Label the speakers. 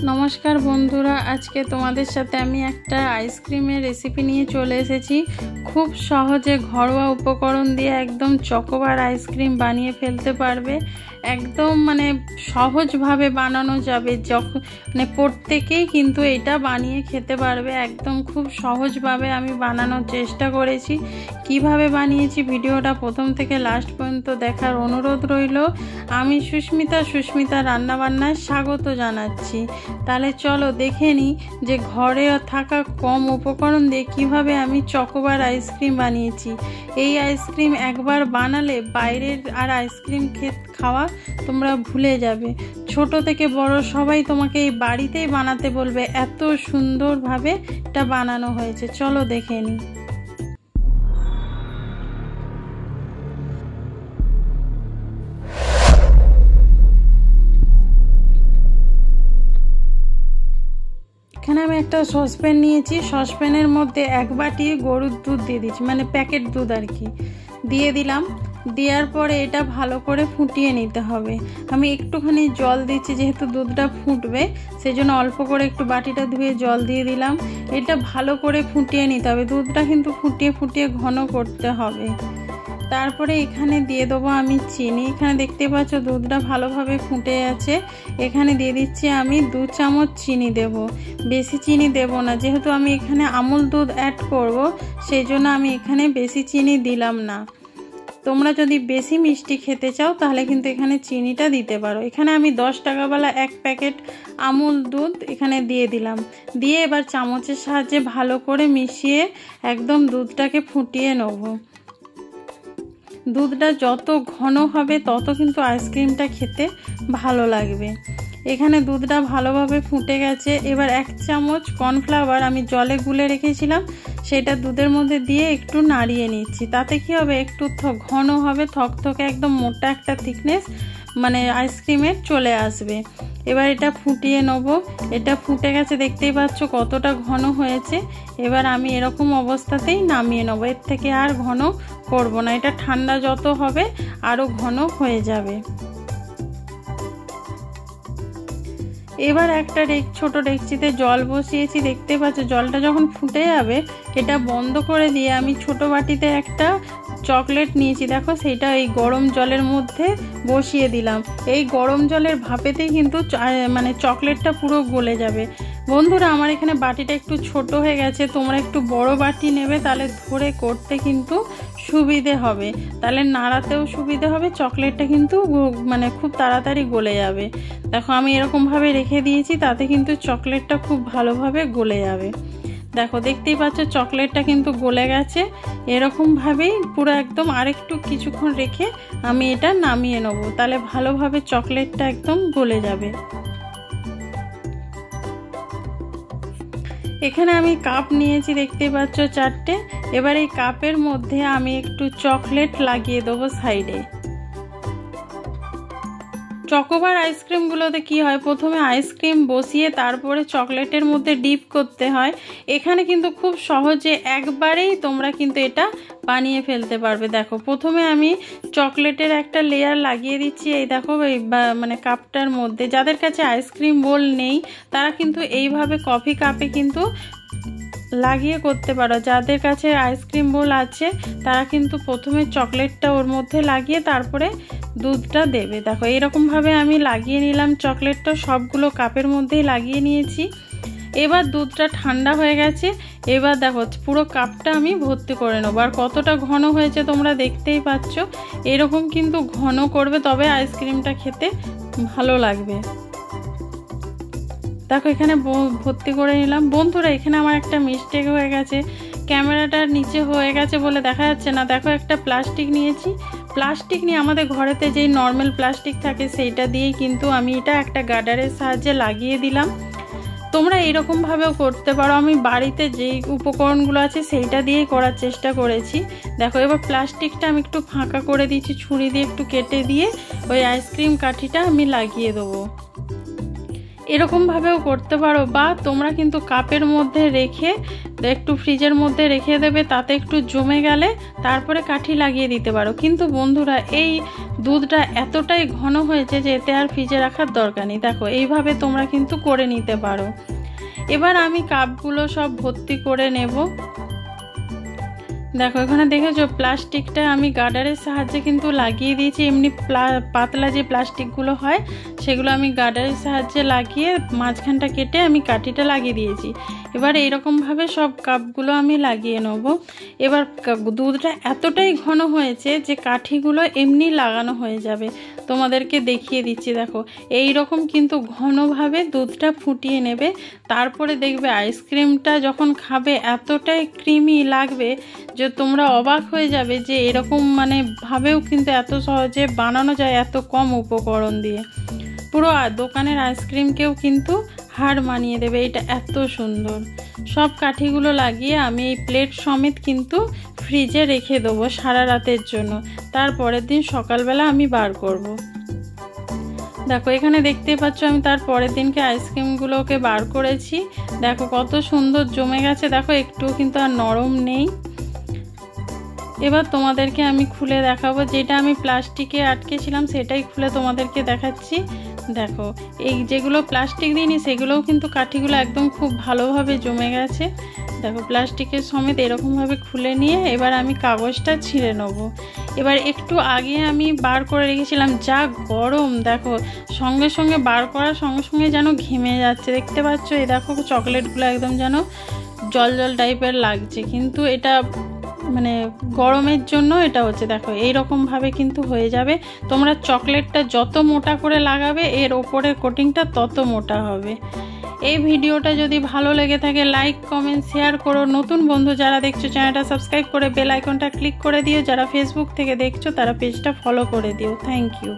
Speaker 1: নমস্কার বন্ধুরা, আজকে তোমাদের সাথে আমি একটা আইসক্রিমের রেসিপি নিয়ে চলে এসেছি। খুব সহজে ঘরোয়া উপকরণ দিয়ে একদম চকোবার আইসক্রিম বানিয়ে ফেলতে পারবে। একদম সহজভাবে বানানো যাবে, যখন প্রত্যেকেই কিন্তু এটা বানিয়ে খেতে পারবে। একদম খুব সহজভাবে আমি বানানোর চেষ্টা করেছি। কিভাবে বানিয়েছি ভিডিওটা প্রথম থেকে লাস্ট পর্যন্ত দেখার অনুরোধ রইল। আমি সুস্মিতা রান্নাবান্নায় স্বাগত জানাচ্ছি। তাহলে চলো দেখে নিই যে ঘরে থাকা কম উপকরণ দিয়ে কিভাবে আমি চকোবার আইসক্রিম বানিয়েছি। এই আইসক্রিম একবার বানালে বাইরের আর আইসক্রিম খাওয়া তোমরা ভুলে যাবে। ছোট থেকে বড় সবাই তোমাকে এই বাড়িতেই বানাতে বলবে, এত সুন্দরভাবে এটা বানানো হয়েছে। চলো দেখে নিই। এখানে আমি একটা সসপ্যান নিয়েছি। সসপ্যানের মধ্যে 1 বাটি গরুর দুধ দিয়ে দিচ্ছি, প্যাকেট দুধ আর কি, দিয়ে দিলাম। দেওয়ার পরে এটা ভালো করে ফুটিয়ে নিতে হবে। আমি একটুখানি জল দিচ্ছি, যেহেতু দুধটা ফুটবে সেই জন্য অল্প করে একটু বাটিটা ধুয়ে জল দিয়ে দিলাম। এটা ভালো করে ফুটিয়ে নিতে হবে। দুধটা কিন্তু ফুটিয়ে ঘন করতে হবে। তারপরে এখানে দিয়ে দেবো আমি চিনি। এখানে দেখতে পাচ্ছ দুধটা ভালোভাবে ফুটে আছে। এখানে দিয়ে দিচ্ছি আমি 2 চামচ চিনি দেব। বেশি চিনি দেব না, যেহেতু আমি এখানে আমুল দুধ অ্যাড করব, সেই জন্য আমি এখানে বেশি চিনি দিলাম না। তোমরা যদি বেশি মিষ্টি খেতে চাও তাহলে কিন্তু এখানে চিনিটা দিতে পারো। এখানে আমি 10 টাকাওয়ালা 1 প্যাকেট আমুল দুধ এখানে দিয়ে দিলাম। দিয়ে এবার চামচের সাহায্যে ভালো করে মিশিয়ে একদম দুধটাকে ফুটিয়ে নেব। দুধটা যত ঘন হবে তত কিন্তু আইসক্রিমটা খেতে ভালো লাগবে। এখানে দুধটা ভালোভাবে ফুটে গেছে। এবার 1 চামচ কর্নফ্লাওয়ার আমি জলে গুলে রেখেছিলাম, সেটা দুধের মধ্যে দিয়ে একটু নাড়িয়ে নিচ্ছি। তাতে কি হবে, একটু ঘন হবে, থকথকে একদম মোটা একটা থিকনেস আইসক্রিমের চলে আসবে। এবার এটা ফুটিয়ে নেব। এটা ফুটে গেছে, দেখতেই পাচ্ছ কতটা ঘন হয়েছে। এবার আমি এরকম অবস্থাতেই নামিয়ে নেব। এর থেকে আর ঘন করব না। এটা ঠান্ডা যত হবে আরও ঘন হয়ে যাবে। এবার একটা ছোট ডেকচিতে জল বসিয়েছি। দেখতে পাচ্ছ জলটা যখন ফুটে যাবে এটা বন্ধ করে দিয়ে আমি ছোট বাটিতে একটা চকলেট নিয়েছি। দেখো সেইটা এই গরম জলের মধ্যে বসিয়ে দিলাম। এই গরম জলের ভাপেতেই কিন্তু চকলেটটা পুরো গলে যাবে। বন্ধুরা, আমার এখানে বাটিটা একটু ছোট হয়ে গেছে, তোমরা একটু বড় বাটি নেবে, তাহলে ধরে করতে কিন্তু সুবিধে হবে, তাহলে নাড়াতেও সুবিধে হবে। চকলেটটা কিন্তু খুব তাড়াতাড়ি গলে যাবে। দেখো আমি এরকমভাবে রেখে দিয়েছি, তাতে কিন্তু চকলেটটা খুব ভালোভাবে গলে যাবে। দেখো দেখতেই পাচ্ছ চকলেটটা কিন্তু গলে গেছে। এরকমভাবেই পুরো একদম আরেকটু কিছুক্ষণ রেখে আমি এটা নামিয়ে নেব, তাহলে ভালোভাবে চকলেটটা একদম গলে যাবে। এখানে আমি কাপ নিয়েছি, দেখতে পাচ্ছ 4টে। এবার এই কাপের মধ্যে আমি একটু চকলেট লাগিয়ে দেবো সাইডে। চকোবার আইসক্রিমগুলোতে কি হয়, প্রথমে আইসক্রিম বসিয়ে তারপরে চকলেটের মধ্যে ডিপ করতে হয়। এখানে কিন্তু খুব সহজে একবারেই তোমরা কিন্তু এটা বানিয়ে ফেলতে পারবে। দেখো প্রথমে আমি চকলেটের একটা লেয়ার লাগিয়ে দিচ্ছি। এই দেখো এই কাপটার মধ্যে। যাদের কাছে আইসক্রিম বোল নেই তারা কিন্তু এইভাবে কফি কাপে কিন্তু লাগিয়ে করতে পারো। যাদের কাছে আইসক্রিম বোল আছে তারা কিন্তু প্রথমে চকলেটটা ওর মধ্যে লাগিয়ে তারপরে দুধটা দেবে। দেখো এরকমভাবে আমি লাগিয়ে নিলাম চকলেটটা, সবগুলো কাপের মধ্যেই লাগিয়ে নিয়েছি। এবার দুধটা ঠান্ডা হয়ে গেছে। এবার দেখো পুরো কাপটা আমি ভর্তি করে নেবো। আর কতটা ঘন হয়েছে তোমরা দেখতেই পাচ্ছ। এরকম কিন্তু ঘন করবে, তবে আইসক্রিমটা খেতে ভালো লাগবে। দেখো এখানে ভর্তি করে নিলাম। বন্ধুরা, এখানে আমার একটা মিস্টেক হয়ে গেছে, ক্যামেরাটার নিচে হয়ে গেছে বলে দেখা যাচ্ছে না। দেখো একটা প্লাস্টিক নিয়েছি। প্লাস্টিক নিয়ে আমাদের ঘরেতে যেই নর্মাল প্লাস্টিক থাকে সেইটা দিয়েই কিন্তু আমি এটা একটা গার্ডারের সাহায্যে লাগিয়ে দিলাম। তোমরা এরকমভাবেও করতে পারো। আমি বাড়িতে যেই উপকরণগুলো আছে সেইটা দিয়েই করার চেষ্টা করেছি। দেখো এবার প্লাস্টিকটা আমি একটু ফাঁকা করে দিচ্ছি, ছুরি দিয়ে একটু কেটে দিয়ে ওই আইসক্রিম কাঠিটা আমি লাগিয়ে দেবো। এরকমভাবেও করতে পারো, বা তোমরা কিন্তু কাপের মধ্যে রেখে একটু ফ্রিজের মধ্যে রেখে দেবে, তাতে একটু জমে গেলে তারপরে কাঠি লাগিয়ে দিতে পারো। কিন্তু বন্ধুরা এই দুধটা এতটাই ঘন হয়েছে যে এতে আর ফ্রিজে রাখার দরকার নেই। দেখো এইভাবে তোমরা কিন্তু করে নিতে পারো। এবার আমি কাপগুলো সব ভর্তি করে নেব। দেখো এখানে দেখেছো প্লাস্টিকটা আমি গার্ডারের সাহায্যে কিন্তু লাগিয়ে দিয়েছি। এমনি পাতলা যে প্লাস্টিকগুলো হয় সেগুলো আমি গার্ডারের সাহায্যে লাগিয়ে মাঝখানটা কেটে আমি কাঠিটা লাগিয়ে দিয়েছি। এবার এইরকমভাবে সব কাপগুলো আমি লাগিয়ে নেব। এবার দুধটা এতটাই ঘন হয়েছে যে কাঠিগুলো এমনি লাগানো হয়ে যাবে। তোমাদেরকে দেখিয়ে দিচ্ছি, দেখো এই রকম কিন্তু ঘনভাবে দুধটা ফুটিয়ে নেবে। তারপরে দেখবে আইসক্রিমটা যখন খাবে এতটাই ক্রিমি লাগবে যে তোমরা অবাক হয়ে যাবে যে এরকম মানে ভাবেও কিন্তু এত সহজে বানানো যায় এত কম উপকরণ দিয়ে। পুরো দোকানের আইসক্রিমকেও কিন্তু হার মানিয়ে দেবে, এটা এত সুন্দর। সব কাঠিগুলো লাগিয়ে আমি এই প্লেট সমেত কিন্তু ফ্রিজে রেখে দেবো সারা রাতের জন্য। তারপরের দিন সকালবেলা আমি বার করব। দেখো এখানে দেখতেই পাচ্ছ আমি তার পরের দিনকে আইসক্রিমগুলোকে বার করেছি। দেখো কত সুন্দর জমে গেছে, দেখো একটুও কিন্তু আর নরম নেই। এবার তোমাদেরকে আমি খুলে দেখাবো, যেটা আমি প্লাস্টিকে আটকেছিলাম সেটাই খুলে তোমাদেরকে দেখাচ্ছি। দেখো এই যেগুলো প্লাস্টিক দিইনি সেগুলোও কিন্তু কাঠিগুলো একদম খুব ভালোভাবে জমে গেছে। দেখো প্লাস্টিকের সমেত এরকমভাবে খুলে নিয়ে এবার আমি কাগজটা ছিঁড়ে নেব। এবার একটু আগে আমি বার করে রেখেছিলাম, যা গরম দেখো সঙ্গে সঙ্গে বার করার সঙ্গে সঙ্গে যেন ঘেমে যাচ্ছে। দেখতে পাচ্ছ এই দেখো চকলেটগুলো একদম যেন জল জল টাইপের লাগছে, কিন্তু এটা মানে গরমের জন্য এটা হচ্ছে। দেখো এইরকমভাবে কিন্তু হয়ে যাবে। তোমরা চকলেটটা যত মোটা করে লাগাবে এর ওপরের কোটিংটা তত মোটা হবে। এই ভিডিওটা যদি ভালো লেগে থাকে লাইক কমেন্ট শেয়ার করো। নতুন বন্ধু যারা দেখছো চ্যানেলটা সাবস্ক্রাইব করে বেল আইকনটা ক্লিক করে দিও। যারা ফেসবুক থেকে দেখছো তারা পেজটা ফলো করে দিও। Thank you.